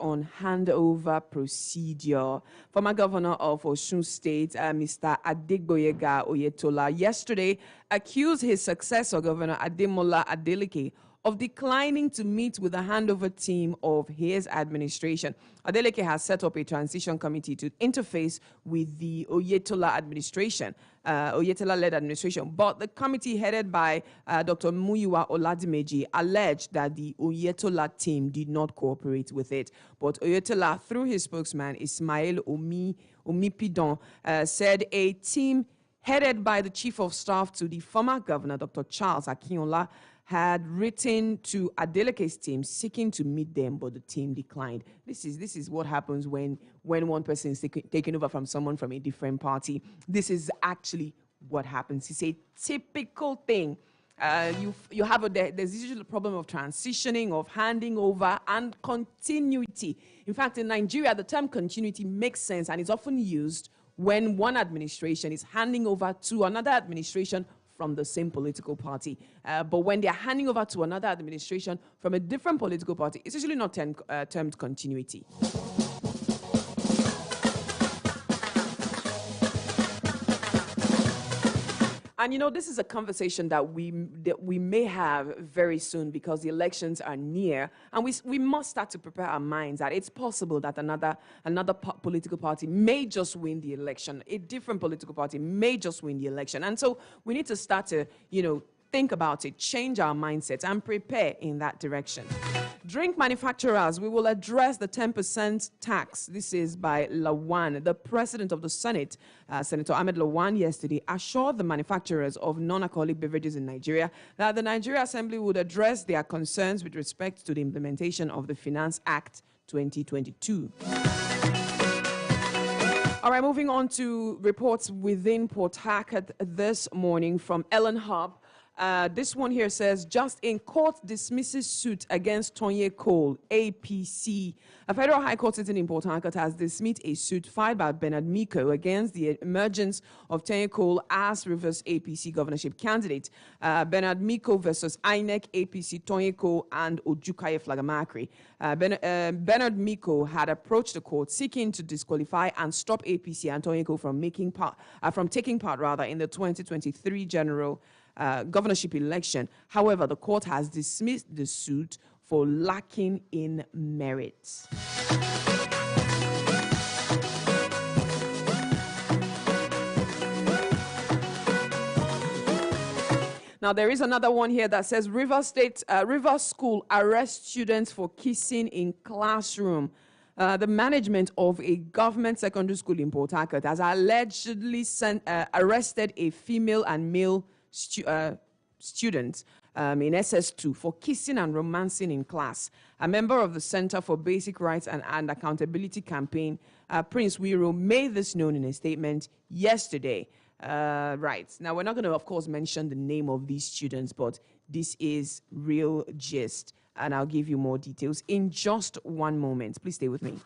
on handover procedure. Former governor of Osun State, Mr. Adegboyega Oyetola, yesterday accused his successor, Governor Ademola Adeleke, of declining to meet with the handover team of his administration. Adeleke has set up a transition committee to interface with the Oyetola administration, Oyetola-led administration. But the committee headed by Dr. Muyiwa Oladimeji alleged that the Oyetola team did not cooperate with it. But Oyetola, through his spokesman, Ismail Omipidon, said a team headed by the chief of staff to the former governor, Dr. Charles Akinola, had written to Adeleke's team seeking to meet them, but the team declined. This is what happens when one person is taking over from someone from a different party. This is actually what happens. It's a typical thing. There's usually a problem of transitioning, of handing over, and continuity. In fact, in Nigeria, the term continuity makes sense and is often used when one administration is handing over to another administration from the same political party. But when they're handing over to another administration from a different political party, it's usually not termed continuity. And you know, this is a conversation that we may have very soon because the elections are near, and we must start to prepare our minds that it's possible that another political party may just win the election. A different political party may just win the election, and so we need to start to, think about it, change our mindsets, and prepare in that direction. Drink manufacturers, we will address the 10% tax. This is by Lawan. The president of the Senate, Senator Ahmed Lawan, yesterday assured the manufacturers of non-alcoholic beverages in Nigeria that the Nigeria Assembly would address their concerns with respect to the implementation of the Finance Act 2022. All right, moving on to reports within Port Harcourt this morning from Ellen Hub. This one here says, just in court dismisses suit against Tonye Cole, APC. A federal high court sitting in Port Harcourt has dismissed a suit filed by Bernard Miko against the emergence of Tonye Cole as Rivers APC governorship candidate. Bernard Miko versus INEC, APC, Tonye Cole, and Ojukaye Flagamakri. Bernard Miko had approached the court seeking to disqualify and stop APC and Tonye Cole from taking part in the 2023 general governorship election. However, the court has dismissed the suit for lacking in merit. Now, there is another one here that says River School arrests students for kissing in classroom. The management of a government secondary school in Port Harcourt has allegedly arrested a female and male students in SS2 for kissing and romancing in class. A member of the Center for Basic Rights and Accountability Campaign, Prince Wiro, made this known in a statement yesterday. Right. Now, we're not going to, of course, mention the name of these students, but this is real gist, and I'll give you more details in just one moment. Please stay with me.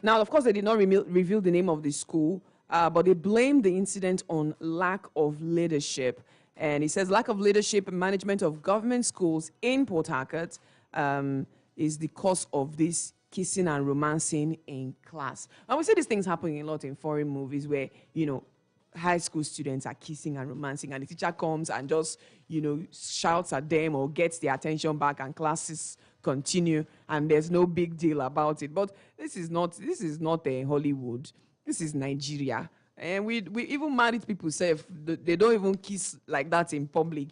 Now, of course, they did not reveal the name of the school, but they blamed the incident on lack of leadership. And he says lack of leadership and management of government schools in Port Harcourt is the cause of this kissing and romancing in class. And we see these things happening a lot in foreign movies where, high school students are kissing and romancing, and the teacher comes and just, shouts at them or gets their attention back, and classes continue, and there's no big deal about it. But this is not Hollywood. This is Nigeria, and we even married people say they don't even kiss like that in public.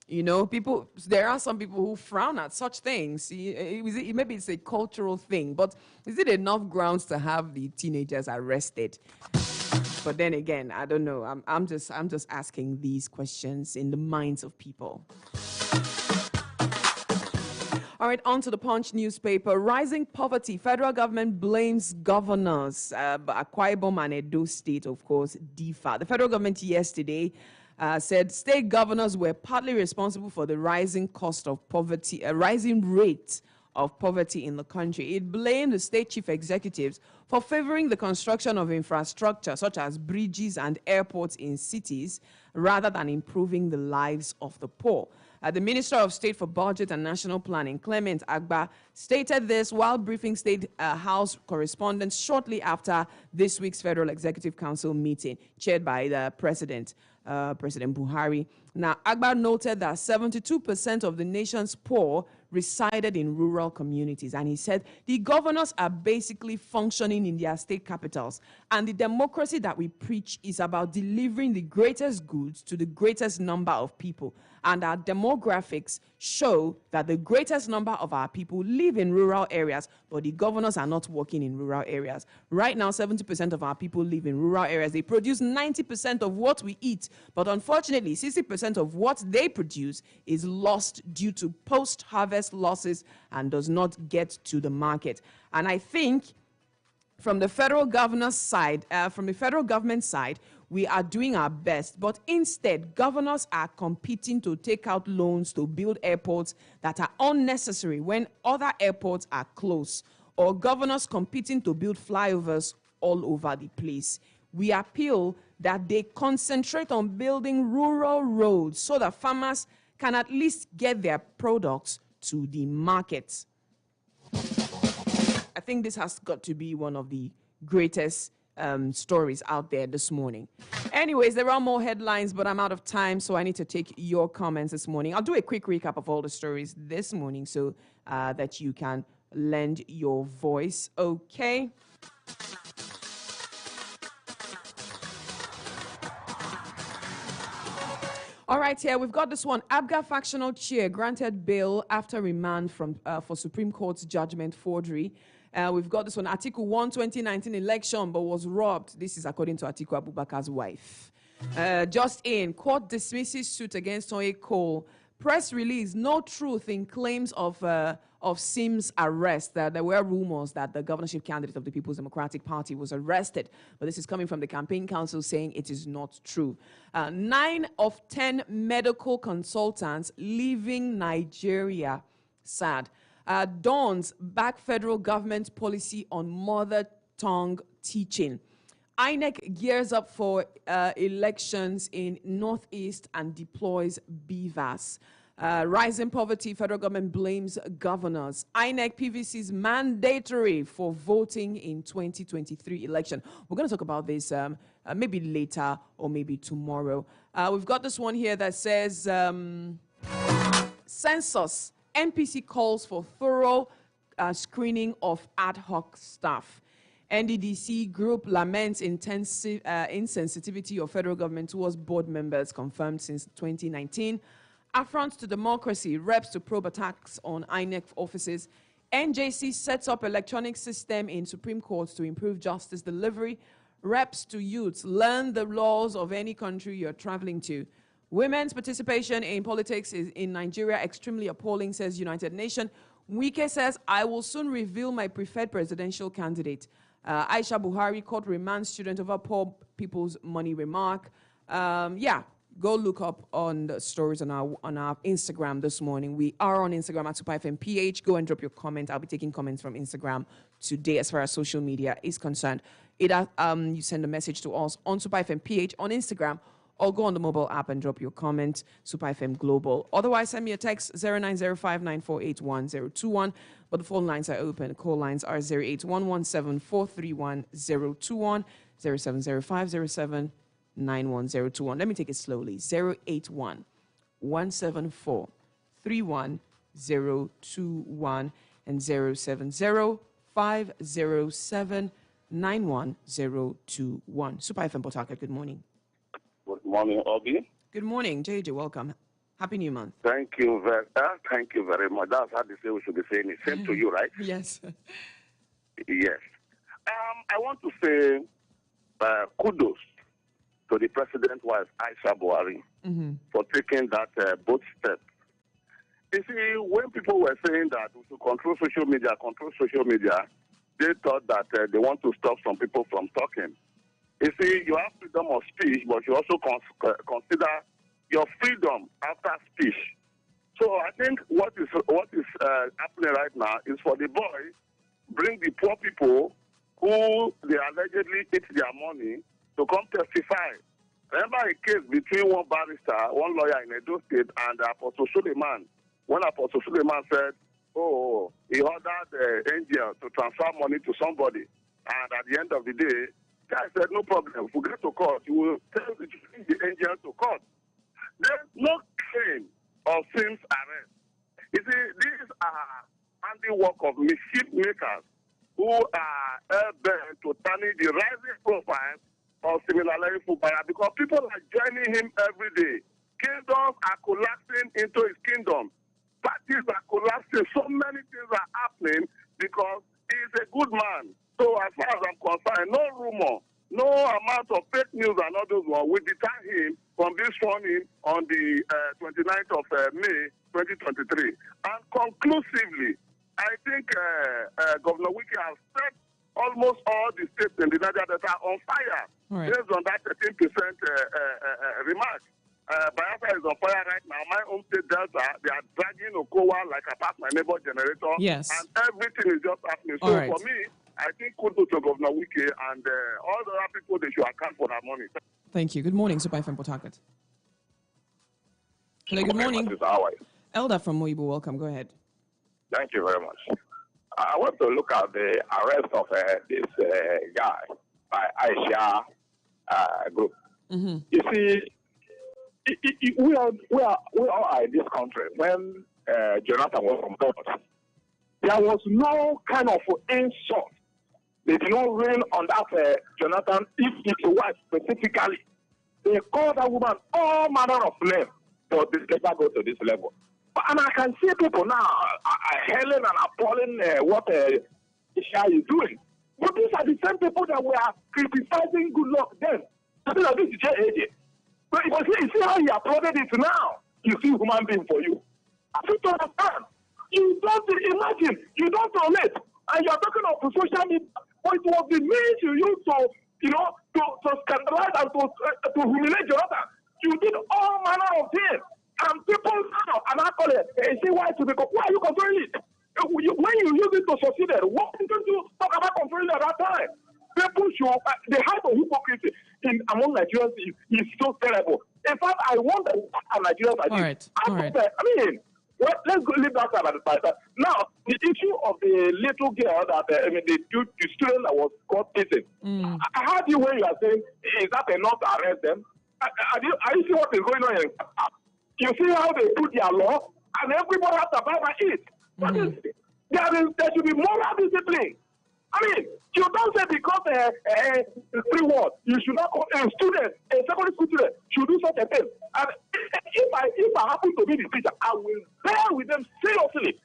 There are some people who frown at such things. Maybe it's a cultural thing, but is it enough grounds to have the teenagers arrested? But then again, I don't know. I'm just asking these questions in the minds of people. All right, on to the Punch newspaper. Rising poverty. Federal government blames governors. Akwa Ibom and Edo State, of course, DIFA. The federal government yesterday said state governors were partly responsible for the rising cost of poverty, a rising rate of poverty in the country. It blamed the state chief executives for favoring the construction of infrastructure such as bridges and airports in cities rather than improving the lives of the poor. The Minister of State for Budget and National Planning, Clement Agba, stated this while briefing State House correspondents shortly after this week's Federal Executive Council meeting chaired by the President Buhari. Now, Agba noted that 72% of the nation's poor resided in rural communities. And he said the governors are basically functioning in their state capitals. And the democracy that we preach is about delivering the greatest goods to the greatest number of people. And our demographics show that the greatest number of our people live in rural areas, but the governors are not working in rural areas. Right now, 70% of our people live in rural areas. They produce 90% of what we eat, but unfortunately, 60% of what they produce is lost due to post-harvest losses and does not get to the market. And I think from the federal governor's side, from the federal government side, we are doing our best, but instead, governors are competing to take out loans to build airports that are unnecessary when other airports are close, or governors competing to build flyovers all over the place. We appeal that they concentrate on building rural roads so that farmers can at least get their products to the market. I think this has got to be one of the greatest stories out there this morning. Anyways, there are more headlines, but I'm out of time, so I need to take your comments this morning. I'll do a quick recap of all the stories this morning so that you can lend your voice, okay? All right, here we've got this one. ABGA factional chair granted bail after remand for Supreme Court's judgment forgery. We've got this one. Atiku won 2019 election but was robbed. This is according to Atiku Abubakar's wife. Just in, court dismisses suit against Tonye Cole. Press release, no truth in claims of Sims' arrest. There were rumors that the governorship candidate of the People's Democratic Party was arrested, but this is coming from the campaign council saying it is not true. 9 of 10 medical consultants leaving Nigeria. Sad. Dawns back federal government policy on mother tongue teaching. INEC gears up for elections in Northeast and deploys BVAS. Rising poverty, federal government blames governors. INEC PVC is mandatory for voting in 2023 election. We're going to talk about this maybe later or maybe tomorrow. We've got this one here that says census. NPC calls for thorough screening of ad hoc staff. NDDC group laments insensitivity of federal government towards board members confirmed since 2019. Affront to democracy, reps to probe attacks on INEC offices. NJC sets up electronic system in Supreme Court to improve justice delivery. Reps to youths, learn the laws of any country you're traveling to. Women's participation in politics is in Nigeria extremely appalling, says United Nations. Wike says, I will soon reveal my preferred presidential candidate. Aisha Buhari, court remand student over poor people's money remark. Go look up on the stories on our Instagram this morning. We are on Instagram at SuperFMPH. Go and drop your comment. I'll be taking comments from Instagram today as far as social media is concerned. You send a message to us on SuperFMPH on Instagram, or go on the mobile app and drop your comment, Super FM Global. Otherwise, send me a text, 090594811021. But the phone lines are open. Call lines are 08117431021, 0705079121. Let me take it slowly. 08117431021 and 0705079121. Super FM Port Harcourt, good morning. Good morning, Obi. Good morning, JJ. Welcome. Happy New Month. Thank you very much. That's how they say we should be saying it. Same to you, right? Yes. Yes. I want to say kudos to the president's wife, Aisha Buhari, for taking that bold step. You see, when people were saying that we should control social media, they thought that they want to stop some people from talking. You see, you have freedom of speech, but you also consider your freedom after speech. So I think what is happening right now is for the boy bring the poor people who they allegedly eat their money to come testify. Remember a case between one barrister, one lawyer in Edo State, and Apostle Suleiman. When Apostle Suleiman said, "Oh, he ordered the angel to transfer money to somebody," and at the end of the day, guy said, "No problem. If we get to court, you will tell the angel to court." There's no claim of sin's arrest. You see, these are handiwork of mischief makers who are bent to tarnish the rising profile of Siminalayi Fubara, because people are joining him every day. Kingdoms are collapsing into his kingdom. Parties are collapsing. So many things are happening because he's a good man. So as far as I'm concerned, no rumor, no amount of fake news and all those ones will deter him from being sworn in on the 29th of May 2023. And conclusively, I think Governor Wike has set almost all the states in the Niger Delta on fire based on that 13% remark. Biafra is on fire right now. My home state Delta, they are dragging Okowa like a pass my neighbor generator. Yes. And everything is just happening. So for me, I think kudos to Governor Wike and all the other people, they should account for their money. Thank you. Good morning, Super FM Port Harcourt. Hello, good morning. Elder from Moibu, welcome. Go ahead. Thank you very much. I want to look at the arrest of this guy by Aisha group. Mm-hmm. You see, we all are in this country. When Jonathan was on board, there was no kind of insult. They did not rain on that Jonathan, if it's a wife specifically. They called that woman all manner of names, but this never go to this level. And I can see people now hailing and appalling what Isha is doing. But these are the same people that were criticizing Good Luck then. Something like this is JAJ. But you see how he applauded it now. You see human being for you. I think to understand. You don't imagine, you don't donate, and you are talking of social media. But it was the means you used to scandalize and to humiliate Jonathan. You did all manner of things. And people now, and I call it, see why to become, why are you controlling it? When you use it to succeed, what did you talk about controlling at that time? People should, the height of hypocrisy among Nigerians is so terrible. In fact, I wonder how Nigerians are doing. All right. I mean, well, let's go leave that side. Now, the issue of the little girl that, the student that was caught missing. I heard you when you are saying, is that enough to arrest them? Are you see what is going on here? You see how they put their law, and everybody has to abide by it. But there should be moral discipline. I mean, you don't say because free word, you should not, a secondary school student should do such a thing. And if I happen to be the teacher, I will bear with them seriously.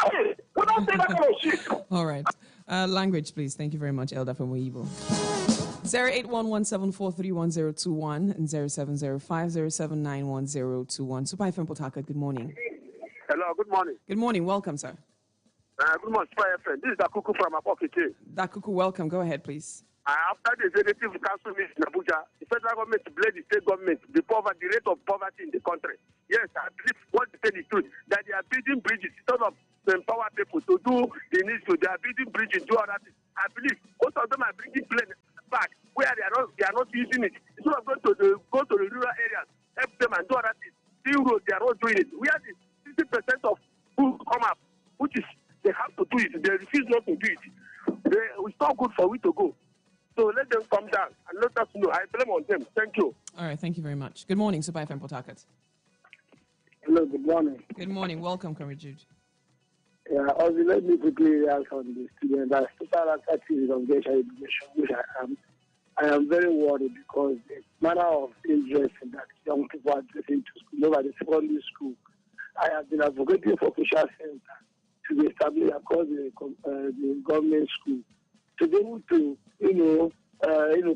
I mean, we don't say that kind of shit. All right. Language, please. Thank you very much, Elder from Weibo. 08117431021 and 070507910021. Super FM Port Harcourt, good morning. Hello, good morning. Good morning. Welcome, sir. Good morning, Super FM. This is Dakuku from Apokete. Dakuku, welcome. Go ahead, please. After the executive council meeting in Abuja, the federal government blamed the state government, the rate of poverty in the country. Yes, I believe what they say is true, that they are building bridges instead of to empower people to do the needs to. They are building bridges, do other things. I believe most of them are bringing planes back where they are not using it. Instead of going to the rural areas, help them and do other things. Still road, they are not doing it. We have the 60% of who come up, which is they have to do it. They refuse not to do it. It's not good for we to go. So let them come down and let us know. I blame on them. Thank you. All right, thank you very much. Good morning, Super FM Port Harcourt. Hello, good morning. Good morning. Welcome, Comrade Jude. Yeah, also let me quickly react on the student that total activity on education, which I am very worried because the manner of interest that young people are getting to school, over the secondary school. I have been advocating for social center to be established across the government school to be able to,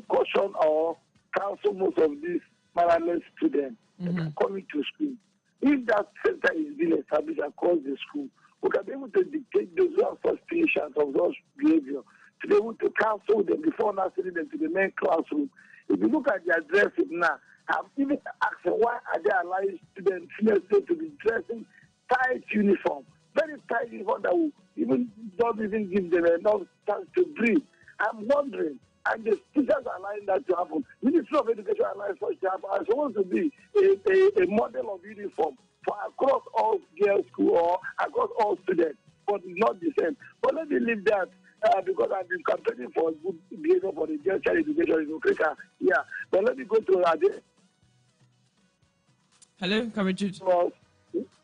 caution or counsel most of these parallel students that are coming to school. If that center is being established across the school, we can be able to dictate those who have suspicions of those behavior, to be able to counsel them before now sending them to the main classroom. If you look at their dressing now, I'm even asking why are they allowing students to be dressing tight uniform, very tight uniform that will even don't even give them enough chance to breathe. I'm wondering, and the teachers are allowing that to happen. Ministry of Education allowing such to happen. It's supposed to be a model of uniform for across all girls' school or across all students, but it's not the same. But let me leave that. Because I've been campaigning for good behavior for the girls' child education in Africa. Yeah, but let me go to Hello, Comrade.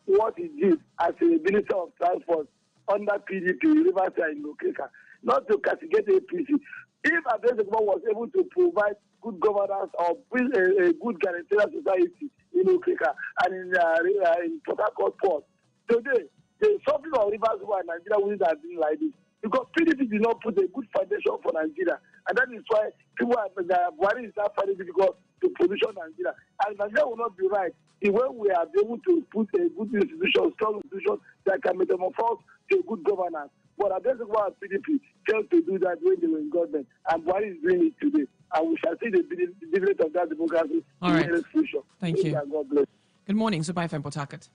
What he did as a Minister of Transport under PDP, Riverside in Okeka, not to castigate APC. If Adesomo was able to provide good governance or build a good guaranteed society in Okeka and in Port Harcourt Port, today, the suffering of Rivers and Nigeria wouldn't have been like this. Because PDP did not put a good foundation for Nigeria. And that is why people are Buhari is now finding it difficult to position Nigeria. And Nigeria will not be right when we are able to put a good institution, strong institution that can metamorphose to a good governance. But I guess why PDP failed to do that when they were in government. And Buhari is doing it today. And we shall see the dividend of that democracy in the future. Thank you. God bless. Good morning, Super FM Port Harcourt.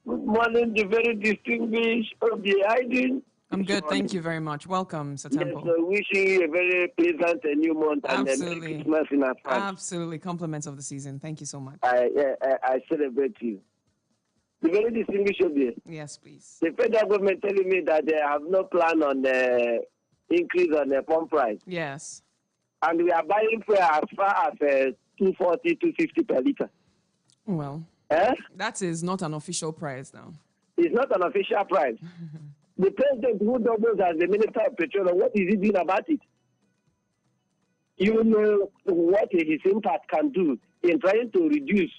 Good morning, the very distinguished Obi Aydin. I'm good, thank you very much. Welcome, Sir Temple. Yes, wishing you a very pleasant new month and a Merry Christmas in advance. Absolutely, compliments of the season. Thank you so much. I celebrate you. The very distinguished Obi. Yes, please. The federal government telling me that they have no plan on the increase on the pump price. Yes. And we are buying fuel as far as 240, 250 per liter. Well, that is not an official price now. It's not an official price. The president who doubles as the Minister of Petroleum, what is he doing about it? You know what his impact can do in trying to reduce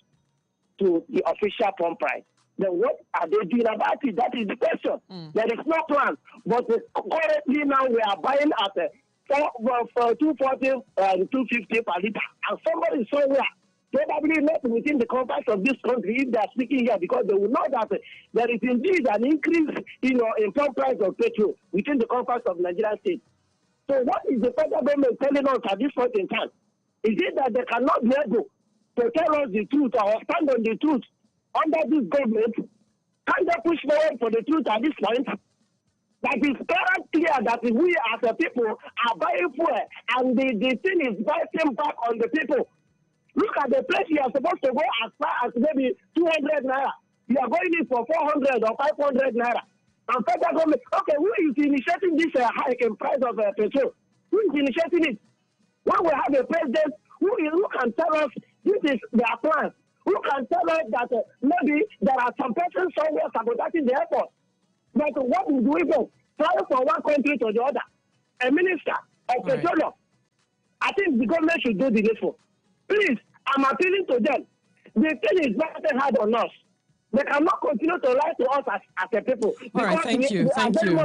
to the official pump price. Then what are they doing about it? That is the question. There is no plan. But currently now we are buying at for 240 and 250 per liter. And somebody somewhere, probably not within the confines of this country, if they are speaking here, because they will know that there is indeed an increase in pump price of petrol within the confines of Nigerian state. So what is the federal government telling us at this point in time? Is it that they cannot be able to tell us the truth or stand on the truth under this government? Can they push forward for the truth at this point? That is very clear that we as a people are buying fuel and the thing is biting back on the people. Look at the place you are supposed to go as far as maybe 200 naira. You are going in for 400 or 500 naira. And federal government, okay, who is initiating this hike in price of petrol? Who is initiating it? When we have a president who can tell us this is their plan, who can tell us that maybe there are some persons somewhere sabotaging the airport. But what is we do? Flying from one country to the other. A minister of petroleum. I think the government should do the needful. Please, I'm appealing to them. The thing is very hard on us. They cannot continue to lie to us as a people. All right, thank you. Thank you.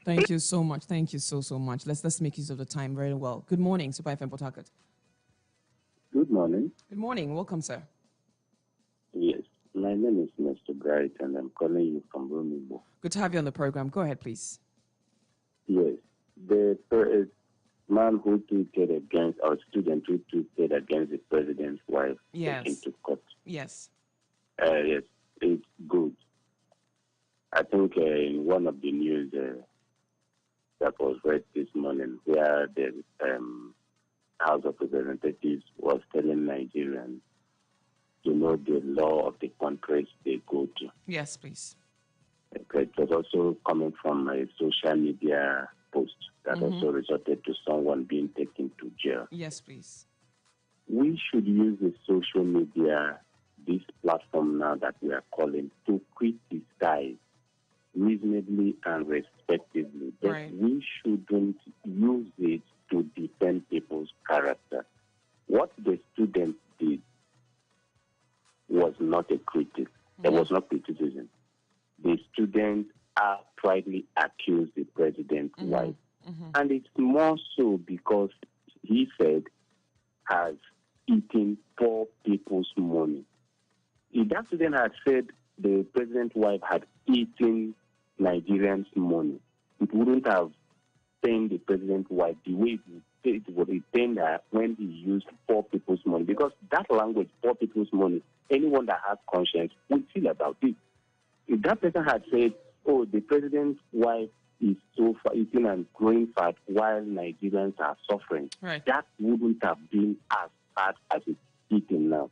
Thank you so much. Thank you so much. Let's make use of the time very well. Good morning, Super FM Port Harcourt. Good morning. Good morning. Welcome, sir. Yes, my name is Mr. Bright, and I'm calling you from Romeo. Good to have you on the program. Go ahead, please. Yes, the man who tweeted against, our student who tweeted against the president's wife taken to court. Yes. Yes, it's good. I think in one of the news that was read this morning, where the House of Representatives was telling Nigerians to know the law of the countries they go to. Yes, please. It was also coming from a social media post that also resulted to someone being taken to jail. Yes, please. We should use the social media, this platform now that we are calling, to criticize reasonably and respectively. But we shouldn't use it to defend people's character. What the student did was not a critic. There was no criticism. The student outrightly accused the president's wife. And it's more so because he said has eaten poor people's money. If that student had said the president's wife had eaten Nigerians' money, it wouldn't have pained the president's wife the way it would pain her when he used poor people's money. Because that language, poor people's money, anyone that has conscience will feel about it. If that person had said, oh, the president's wife is so eating and growing fat while Nigerians are suffering, that wouldn't have been as bad as it's eating now.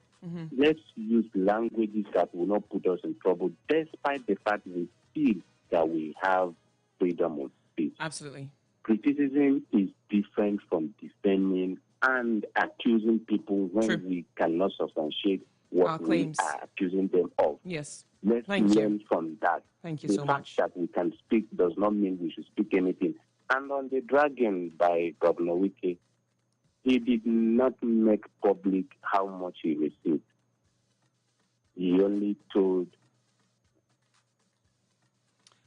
Let's use languages that will not put us in trouble, despite the fact we feel that we have freedom of speech. Absolutely. Criticism is different from defending and accusing people when we cannot substantiate what we are accusing them of. Yes. Let's learn from that. Thank you so much. The fact that we can speak does not mean we should speak anything. And on the dragging by Governor Wike, he did not make public how much he received. He only told.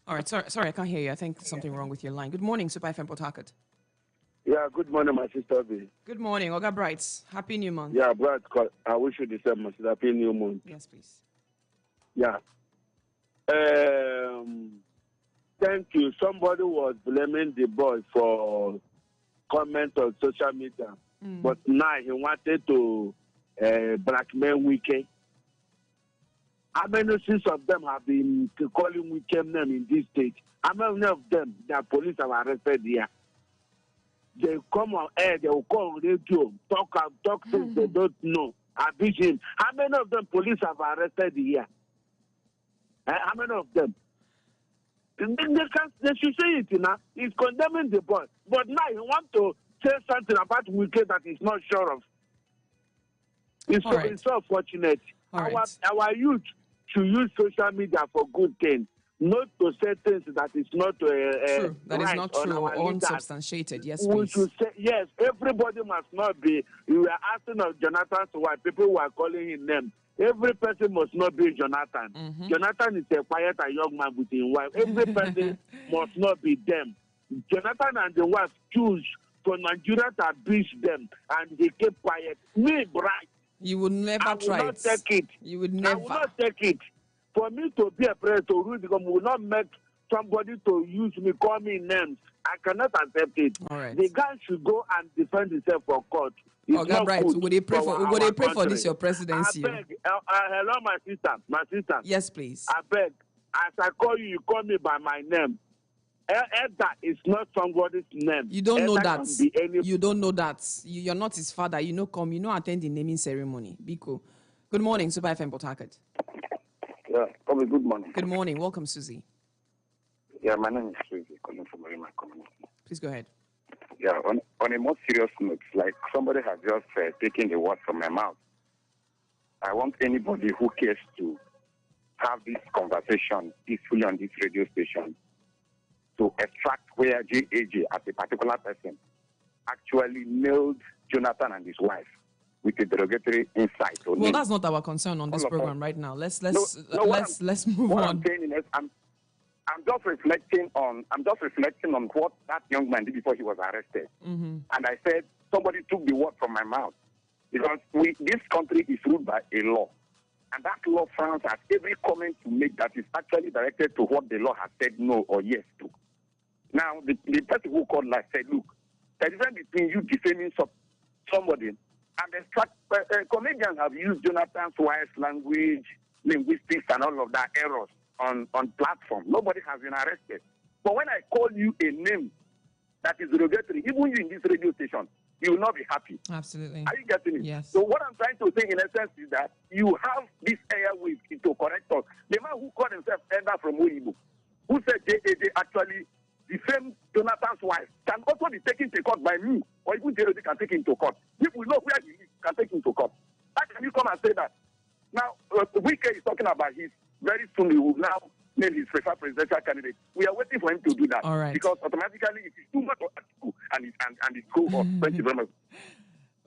All right, sorry, I can't hear you. I think something wrong with your line. Good morning, Super FM Port Harcourt. Yeah, good morning, my sister B. Good morning, Oga Brights. Happy New Month. Yeah, Bright, I wish you the same, my sister. Happy New Month. Yes, please. Yeah. Thank you. Somebody was blaming the boy for comment on social media, but now he wanted to blackmail Wike. How many of them have been calling Wike name in this state? How many of them the police have arrested here? They come on air, they will call on radio, talk things they don't know, abuse him. How many of them police have arrested here? How many of them? They should say it now. He's condemning the boy. But now he wants to say something about Wike that he's not sure of. It's so unfortunate. Our youth should use social media for good things, not to say things that is not true. That right is not true or leaders. Unsubstantiated. Yes, we please. should say, yes, everybody must not be. You were asking of Jonathan's wife. People were calling him name. Every person must not be Jonathan. Jonathan is a quiet and young man with his wife. Every person must not be them. Jonathan and the wife choose for Nigeria to abuse them, and he kept quiet. Me, Bright. You would never try it. I will not take it. You would never. I will not take it. For me to be a president, to rule the government, will not make somebody to use me, call me names. I cannot accept it. All right. The guy should go and defend himself for court. Okay, right. Would they pray for this your presidency? I beg. Hello, my sister. Yes, please. I beg. As I call you, you call me by my name. Edda is not somebody's name. You don't know that. You don't know that. You're not his father. You know, attend the naming ceremony. Biko. Good morning, Super FM Port Harcourt. Yeah, good morning. Good morning. Welcome, Susie. Yeah, my name is Susie, calling from my community. Please go ahead. Yeah, on a more serious note, like somebody has just taken the word from my mouth. I want anybody who cares to have this conversation peacefully on this radio station to extract where JAJ, as a particular person, actually nailed Jonathan and his wife with a derogatory insight. Well, that's not our concern on this program right now. Let's move on. I'm just reflecting on what that young man did before he was arrested. And I said somebody took the word from my mouth, because this country is ruled by a law, and that law frowns at every comment you make that is actually directed to what the law has said no or yes to. Now, the person who called like said, look, the difference between you defaming somebody and comedians have used Jonathan's wife's language, linguistics, and all of that errors on platform. Nobody has been arrested. But when I call you a name that is derogatory, even you in this radio station, you will not be happy. Absolutely. Are you getting it? Yes. So what I'm trying to say in essence is that you have this airwave to correct us. The man who called himself Enda from Oyibo, who said JAJ actually defamed Jonathan's wife, can also be taken to court by me, or even JAJ can take him to court. If we know where he is, can take him to court. How can you come and say that? Now, Wike is talking about his, very soon he will now name his preferred presidential candidate. We are waiting for him to do that. All right. Because automatically it is too much of Atiku and his cohort. Thank you very much.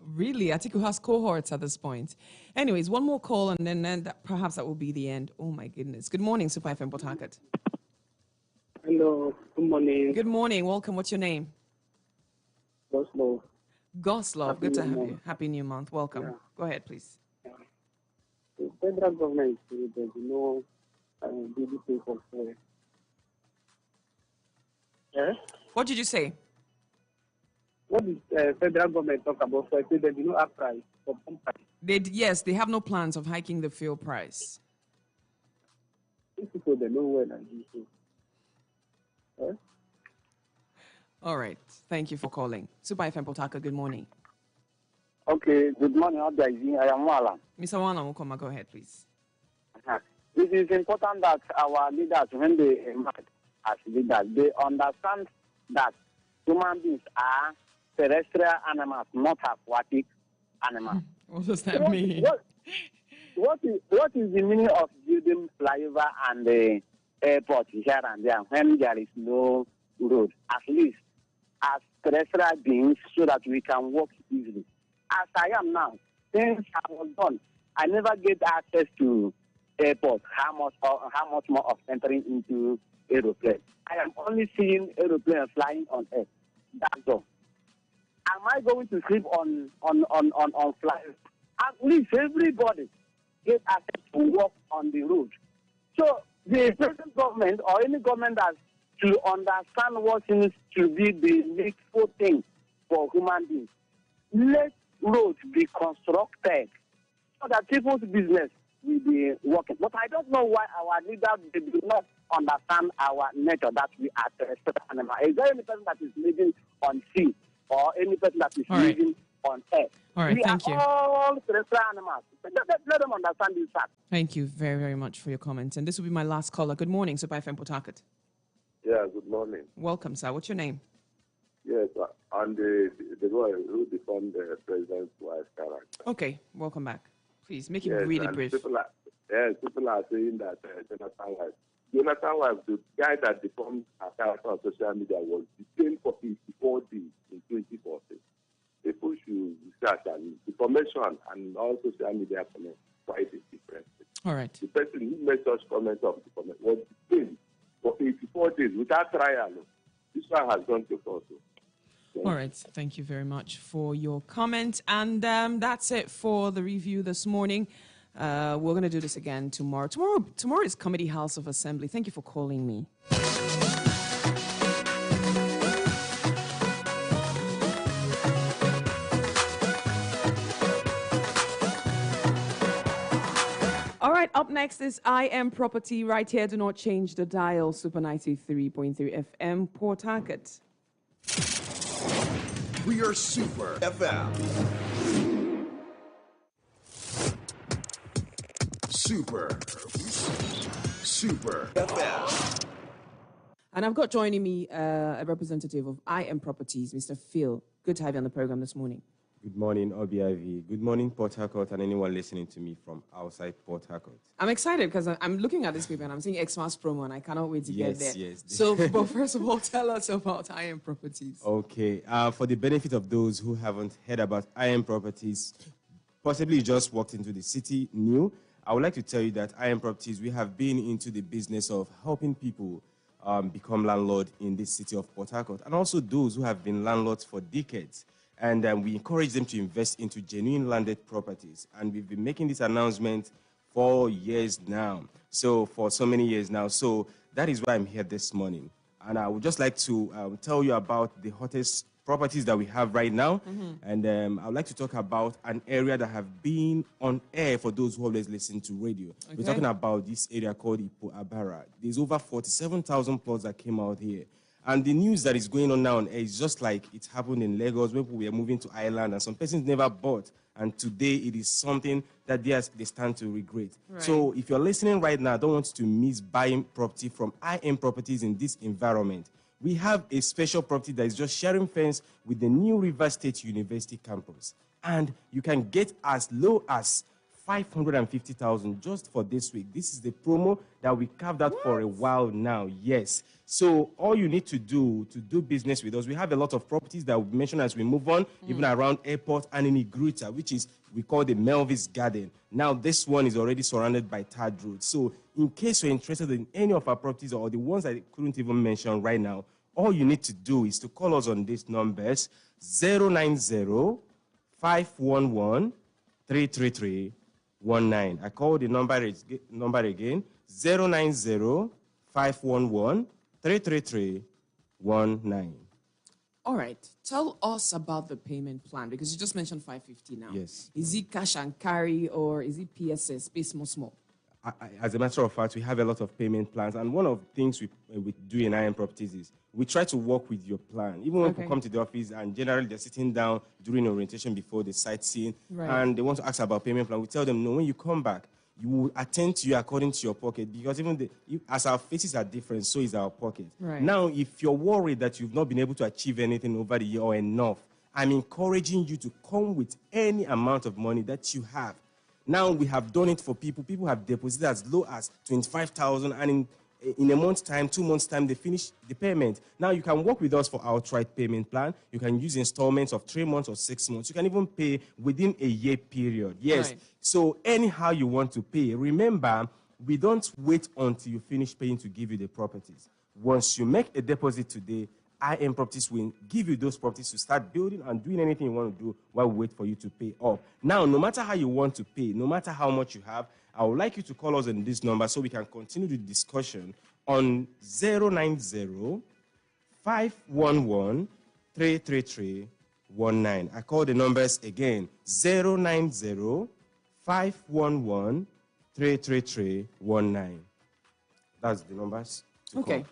Really? Atiku has cohorts at this point. Anyways, one more call and then perhaps that will be the end. Oh my goodness. Good morning, Super FM Port Harcourt. Hello, good morning. Good morning. Welcome. What's your name? Goslov. Goslov. Good to have you. Happy New Month. Welcome. Yeah. Go ahead, please. Yeah. The federal government, there's no BBC for free. Yeah? What did you say? What did federal government talk about? So I said they do not have price for pump price. Yes, they have no plans of hiking the fuel price. These people, they know when and do so. Eh? All right. Thank you for calling. Super FM Potaka, good morning. Okay, good morning, Abdiazi. I am Wala. Mr. Wana Mukoma, go ahead, please. It is important that our leaders, when they emerge as leaders, they understand that human beings are terrestrial animals, not aquatic animals. What does that mean? What is the meaning of building flyover and the airport here and there when there is no road? At least as terrestrial beings, so that we can walk easily. As I am now, since I was born, I never get access to airport. How much more of entering into aeroplane? I am only seeing aeroplanes flying on air. That's all. Am I going to sleep on flyers? At least everybody get access to walk on the road. So the present government or any government has to understand what seems to be the needful thing for human beings. Let roads be constructed so that people's business will be working. But I don't know why our leaders do not understand our nature, that we are terrestrial animals. Is there any person that is living on sea or any person that is living on earth? All right, thank you. We are all terrestrial animals. Let them understand this fact. Thank you very, very much for your comments. And this will be my last caller. Good morning, Super FM Port. Yeah, good morning. Welcome, sir. What's your name? Yes, and the boy who deformed the president's wife's character. Okay, welcome back. Please, make it really brief. People are saying that Jonathan wife, the guy that deformed her character on social media, was detained for 84 days in 2014. People should research and information and all social media comments quite different. All right. The person who made such comments of the comment was detained for 84 days without trial. This one has gone to court. All right. Thank you very much for your comment. And that's it for the review this morning. We're going to do this again tomorrow. Tomorrow is Comedy House of Assembly. Thank you for calling me. All right, up next is I Am Property right here. Do not change the dial. Super 93.3 FM, Port Harcourt. We are Super FM. Super FM. And I've got joining me a representative of I Am Properties, Mr. Phil. Good to have you on the program this morning. Good morning, OBIV. Good morning, Port Harcourt, and anyone listening to me from outside Port Harcourt. I'm excited because I'm looking at this paper and I'm seeing Xmas promo and I cannot wait to get there. Yes. So, but first of all, tell us about I Am Properties. Okay. For the benefit of those who haven't heard about I Am Properties, possibly just walked into the city new, I would like to tell you that I Am Properties, we have been into the business of helping people become landlord in this city of Port Harcourt, and also those who have been landlords for decades. And we encourage them to invest into genuine landed properties. And we've been making this announcement for years now. So for so many years now. So that is why I'm here this morning. And I would just like to tell you about the hottest properties that we have right now. Mm-hmm. And I would like to talk about an area that have been on air for those who always listen to radio. Okay. We're talking about this area called Ipo Abara. There's over 47,000 plots that came out here. And the news that is going on now is just like it happened in Lagos when people were moving to Ireland and some persons never bought. And today it is something that they stand to regret. Right. So if you're listening right now, I don't want you to miss buying property from I Am Properties in this environment. We have a special property that is just sharing fence with the new River State University campus. And you can get as low as 550,000 just for this week. This is the promo that we carved out for a while now. Yes. So all you need to do business with us, we have a lot of properties that we mention as we move on, even around airport and in Igruta, which is we call the Melvis Garden. Now this one is already surrounded by tarred road. So in case you're interested in any of our properties or the ones I couldn't even mention right now, all you need to do is to call us on these numbers: 090 511 333 19. I call the number again, 090 511 333 19. All right. Tell us about the payment plan, because you just mentioned 550 now. Yes. Is it cash and carry or is it PSS, pay small? as a matter of fact, we have a lot of payment plans. And one of the things we do in IM Properties is we try to work with your plan. Even when people come to the office and generally they're sitting down during orientation before the sightseeing and they want to ask about payment plan, we tell them, no, when you come back, you will attend to you according to your pocket, because even as our faces are different, so is our pocket. Now, if you're worried that you've not been able to achieve anything over the year or enough, I'm encouraging you to come with any amount of money that you have. Now, we have done it for people. People have deposited as low as 25,000, and in a month's time, 2 months' time, they finish the payment. Now, you can work with us for outright payment plan. You can use installments of 3 months or 6 months. You can even pay within a year period. Yes. So anyhow you want to pay, remember, we don't wait until you finish paying to give you the properties. Once you make a deposit today, IM Properties will give you those properties to start building and doing anything you want to do while we wait for you to pay up. Now, no matter how you want to pay, no matter how much you have, I would like you to call us on this number so we can continue the discussion on 090-511-333-19. I call the numbers again, 090-511-333-19. That's the numbers to call.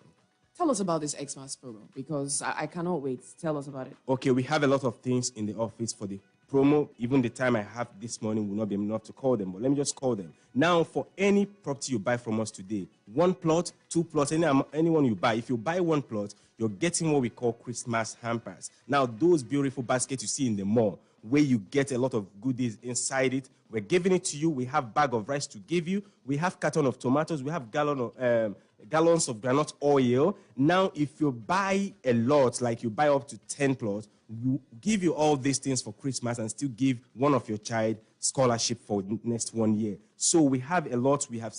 Tell us about this Xmas program, because I cannot wait. Tell us about it. Okay, we have a lot of things in the office for the promo. Even the time I have this morning will not be enough to call them, but let me just call them. Now, for any property you buy from us today, 1 plot, 2 plots, anyone you buy, if you buy 1 plot, you're getting what we call Christmas hampers. Now, those beautiful baskets you see in the mall, where you get a lot of goodies inside it, we're giving it to you. We have bag of rice to give you. We have carton of tomatoes. We have gallons of groundnut oil. Now, if you buy a lot, like you buy up to 10 plots, we give you all these things for Christmas and still give one of your child scholarship for the next 1 year. So we have a lot. We have